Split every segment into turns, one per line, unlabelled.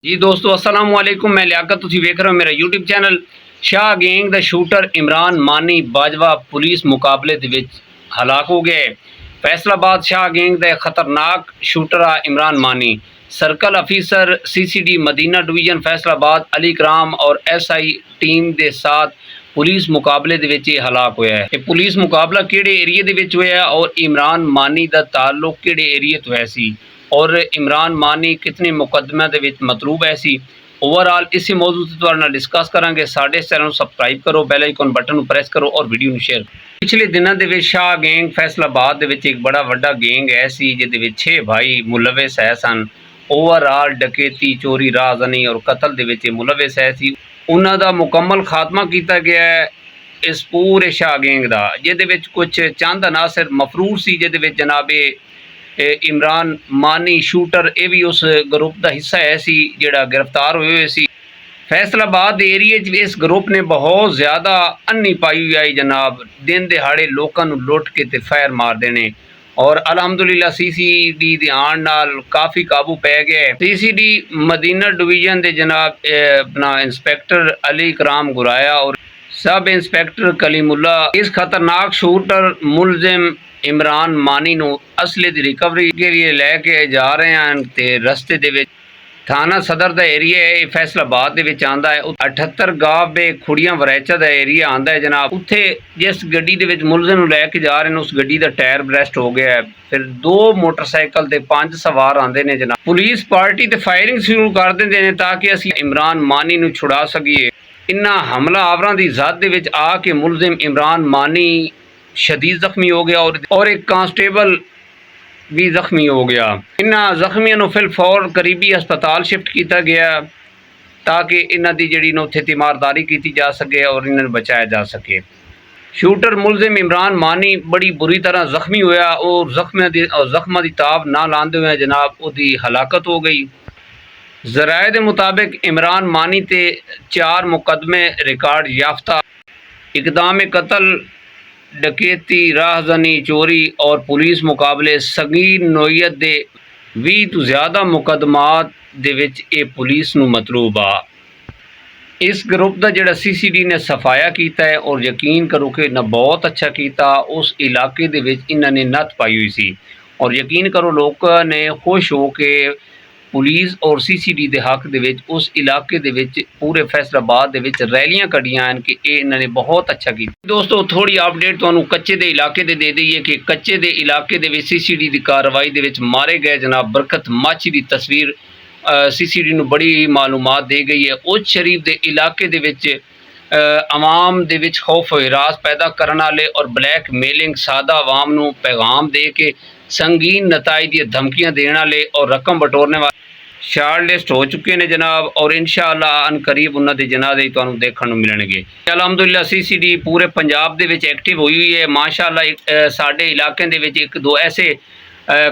जी दोस्तों अस्सलाम वालेकुम। मैं लियाकत, तुसीं वेख रहे हो मेरा यूट्यूब चैनल। शाह गैंग दा शूटर इमरान मानी बाजवा पुलिस मुकाबले दे विच हलाक हो गया है। फैसलाबाद शाह गैंग दा खतरनाक शूटर आ Imran Mani circle officer CCD Madina division Faisalabad Ali Karam और SI टीम के साथ पुलिस मुकाबले दे विच हलाक होया है। ये पुलिस मुकाबला किहड़े एरिए दे विच होया और इमरान मानी दा ताल्लुक किहड़े एरिए तो है सी और इमरान मानी कितने मुकदमे दे विच मतलूब है सी। ओवरऑल इसी मौजू से तुहाडे नाल डिस्कस करांगे। साडे चैनल नूं सबसक्राइब करो, बैल आइकन बटन नूं प्रेस करो और वीडियो नूं शेयर करो। पिछले दिनों दे विच शाह गैंग फैसलाबाद दे विच एक बड़ा वड्डा गैंग है सी जिहदे विच 6 भाई मुलविस है सन। ओवरऑल डकैती, चोरी, राहज़नी और कतल दे विच मुलविस है सी। उन्हां दा मुकम्मल खात्मा कीता गया है इस पूरे शाह गैंग दा, जिहदे विच कुछ चंद अनासर मफरूर सी जिहदे विच जनाब इमरान मानी शूटर ये भी उस ग्रुप का हिस्सा है सी जिहड़ा गिरफ्तार हुए सी। फैसलाबाद एरिए इस ग्रुप ने बहुत ज़्यादा अन्नी पाई हुई आई जनाब। दिन दिहाड़े लोगों को लुट के ते फायर मार देने और अलहमदुलिल्लाह CCD दे आण नाल काफ़ी काबू पै गया है। CCD मदीना डिवीजन के जनाब अपना इंस्पैक्टर अली कराम गुराया और सब इंस्पैक्टर कलीमुल्ला इस खतरनाक शूटर मुलजिम इमरान मानी नूं असले की रिकवरी के लिए लैके जा रहे हैं ते रस्ते दे विच थाना सदर का एरिया है फैसलाबाद दे विच आंदा है। 78 गांव बे खुड़ियां वरैचा का एरिया आंदा है जनाब। उत्थे जिस गड्डी दे विच मुलजिम नूं लैके जा रहे हैं उस गड्डी का टायर ब्रस्ट हो गया है। फिर 2 मोटरसाइकिल ते 5 सवार आंदे ने जनाब। पुलिस पार्टी ते फायरिंग शुरू कर देंदे ने ताकि असीं इमरान मानी नूं छुड़ा सकीए। इन्हां हमलावरां दी ज़द दे विच आके मुलजिम इमरान मानी शदीद जख्मी हो गया और एक कांस्टेबल भी जख्मी हो गया। इन्हां जख्मियों को फिल फौर करीबी हस्पताल शिफ्ट किया गया ताकि इन्हां दी जिहड़ी उत्थे तीमारदारी की जा सके और इन्हें बचाया जा सके। शूटर मुलजिम इमरान मानी बड़ी बुरी तरह जख्मी होया और जख्मां दी ताब ना लांदे हुए जनाब उसकी हलाकत हो गई। ज़राए दे मुताबिक इमरान मानी ते 4 मुकदमे रिकॉर्ड याफ्ता, इकदाम कतल, डकैती, राहज़नी, चोरी और पुलिस मुकाबले संगीन नोयत दे 20 तो ज़्यादा मुकदमात दे विच ये पुलिस नूं मतलूब आ। इस ग्रुप का जिहड़ा CCD ने सफाया किया है और यकीन करो कि इन्हें बहुत अच्छा किया। उस इलाके दे विच इन्होंने नत्थ पाई हुई सी और यकीन करो लोगों ने खुश हो के पुलिस और CCD के हक दे विच उस इलाके दे विच पूरे फैसलाबाद दे विच रैलियां कढ़ियां हैं कि इन्होंने बहुत अच्छा किया। दोस्तों थोड़ी अपडेट तुहानूं कच्चे दे इलाके दे दईए कि कच्चे दे इलाके दे विच CCD की कार्रवाई दे विच मारे गए जनाब बरकत माची की तस्वीर CCD नूं बड़ी मालूमात दे गई है। उच शरीफ के इलाके दे विच आवाम दे विच खौफ हिरास पैदा करने वाले और ब्लैक मेलिंग सादा आवाम नूं पैगाम दे के संगीन नताइज दी धमकियां देने वाले और रकम बटोरने वाले शार्ट लिस्ट हो चुके हैं जनाब और इंशाअल्लाह अन करीब उन्होंने जनाजे तुहानूं देखण नूं मिलणगे। अलहमदुलिल्लाह CCD पूरे पंजाब दे विच एक्टिव हुई हुई है माशाअल्लाह। साडे इलाके दे विच 1-2 ऐसे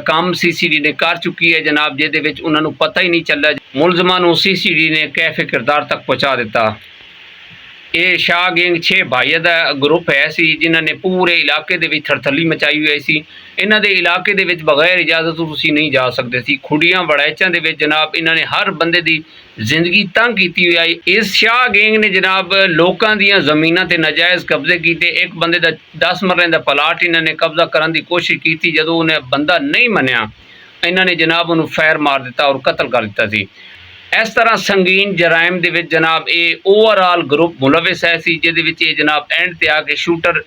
काम CCD ने कर चुकी है जनाब जिहदे विच उन्हां नूं पता ही नहीं चला मुलजमां नूं CCD ने कैफे किरदार तक पहुँचा दिता। ये शाह गैंग 6 भाइयों का ग्रुप है सी जिन्होंने पूरे इलाके दे विच थरथली मचाई हुई सी। इन्हां दे इलाके दे विच बगैर इजाजत तो तुसीं नहीं जा सकते सी। खुड़ियां वड़ैचां दे विच जनाब इन्होंने हर बंदे दी जिंदगी तंग की हुई आई। इस शाह गैंग ने जनाब लोकां दियां ज़मीनां ते नाजायज़ कब्जे किए। एक बंदे दा 10 मरले दा प्लाट इन्होंने कब्जा करने की कोशिश की। जदों उन्हें बंदा नहीं मनिया इन्होंने जनाब उन्होंने फायर मार दिता और कतल कर दिता सी। इस तरह संगीन जराइम दे विच जनाब ये ओवरऑल ग्रुप मुलविस है सी जिहदे विच ये जनाब एंड ते आके शूटर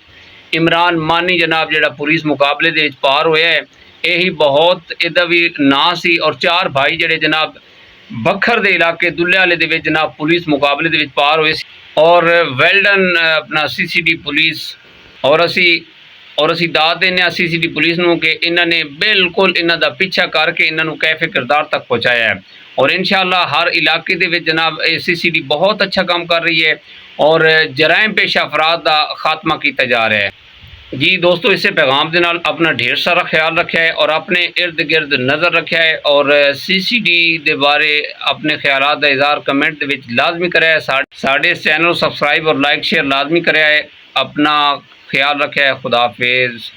इमरान मानी जनाब जिहड़ा पुलिस मुकाबले दे विच पार होया है यही बहुत इहदा भी नां सी। और 4 भाई जिहड़े जनाब बखर दे इलाके दुल्ले वाले दे विच जनाब पुलिस मुकाबले दे विच पार होए सी और वेलडन अपना CCD पुलिस और असी दाद देने CCD पुलिस नूं कि इन्होंने बिल्कुल इन्हां दा पीछा करके इन्हां नूं कैफे किरदार तक पहुँचाया है और इंशाअल्लाह हर इलाके दे विच जनाब CCD बहुत अच्छा काम कर रही है और जराइम पेशा अफराद का खात्मा किया जा रहा है। जी दोस्तों इसे पैगाम के नाल अपना ढेर सारा ख्याल रखा है और अपने इर्द गिर्द नज़र रखा है और CCD के बारे अपने ख्यालात का इजहार कमेंट दे विच लाजमी कराया। साडे चैनल सबसक्राइब और लाइक शेयर लाजमी कराया है। अपना ख्याल रखा है। खुदा हाफिज़।